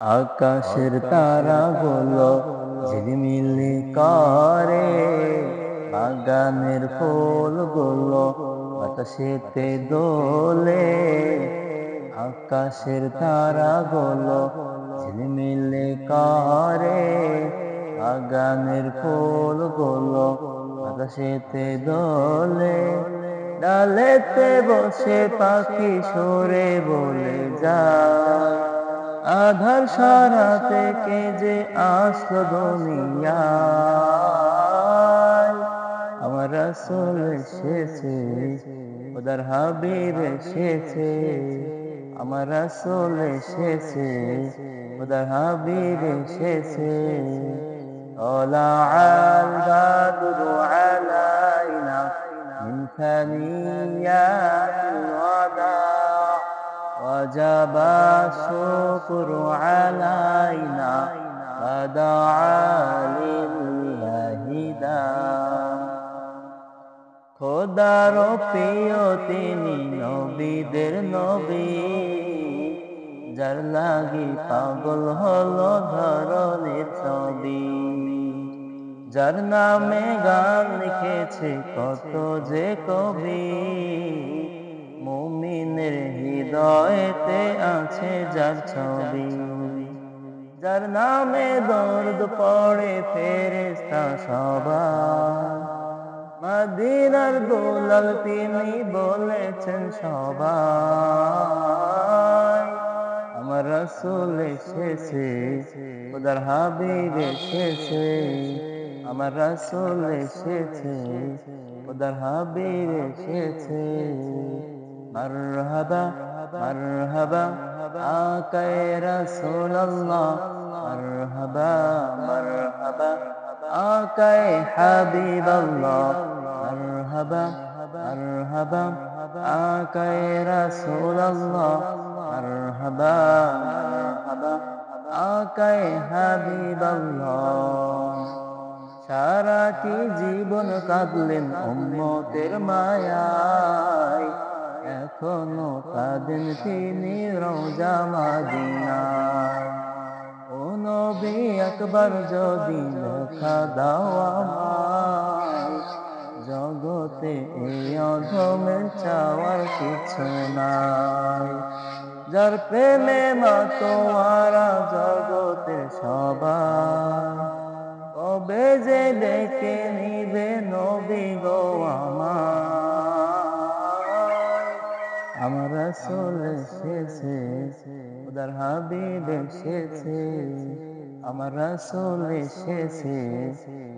আকাশের তারাগুলো ঝিলমিলি করে, বাগানের ফুলগুলো বাতাসেতে দোলে। আকাশের তারাগুলো ঝিলমিলি করে, বাগানের ফুলগুলো বাতাসেতে দোলে। ডালেতে বসে পাখি সরে বলে যায়, আধার সারাতে কে যে আসলো দুনিয়ায়। আমার রাসূল এসেছে, খোদার হাবিব এসেছে। আমার রাসূল এসেছে, খোদার হাবিব এসেছে। طلع البدر علينا من ثنيات الوداع، وجب الشكر علينا فدعا لله داع। খোদার প্রিয় তিনি নবীদের নবী, যার লাগি পাগল হলো ধরনের ছবি। যার নামে গান লিখেছে কত যে কবি, মুমিনের হৃদয়েতে আছে যার ছবি। যার নামে দরদ পড়ে ফেরেশতা সবাই, মদিনার দুলাল তিনি বলেছেন সবাই। আমার রাসূল এসেছে, খোদার হাবিব এসেছে। আমার রাসূল এসেছে, খোদার হাবিব এসেছে। মারহাবা মারহাবা আকায়ে রাসূলুল্লাহ, মারহাবা মারহাবা আকায়ে হাবিবাল্লাহ, মারহাবা মারহাবা আকায়ে রাসূলুল্লাহ, মারহাবা মারহাবা আকায়ে হাবিবাল্লাহ। সারাটি জীবন কাঁদলেন উম্মতের মায়ায়, এখনো কাঁদেন তিনি রওজা মদিনায়। ও নবী একবার যদি দেখা দাও আমায়, জগতে এই অধমের চাওয়ার কিছু নাই। যার প্রেমে মাতোয়ারা জগতের সবাই, কবে যে ডেকে নিবে নবী গো আমায়। আমার রাসূল এসেছে, খোদার হাবিব এসেছে। আমার রাসূল এসেছে,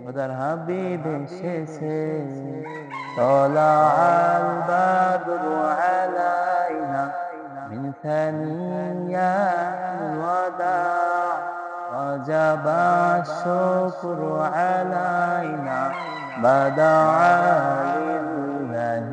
খোদার হাবিব এসেছে। طلع البدر علينا من ثنيات الوداع، وجب الشكر علينا بدعا لله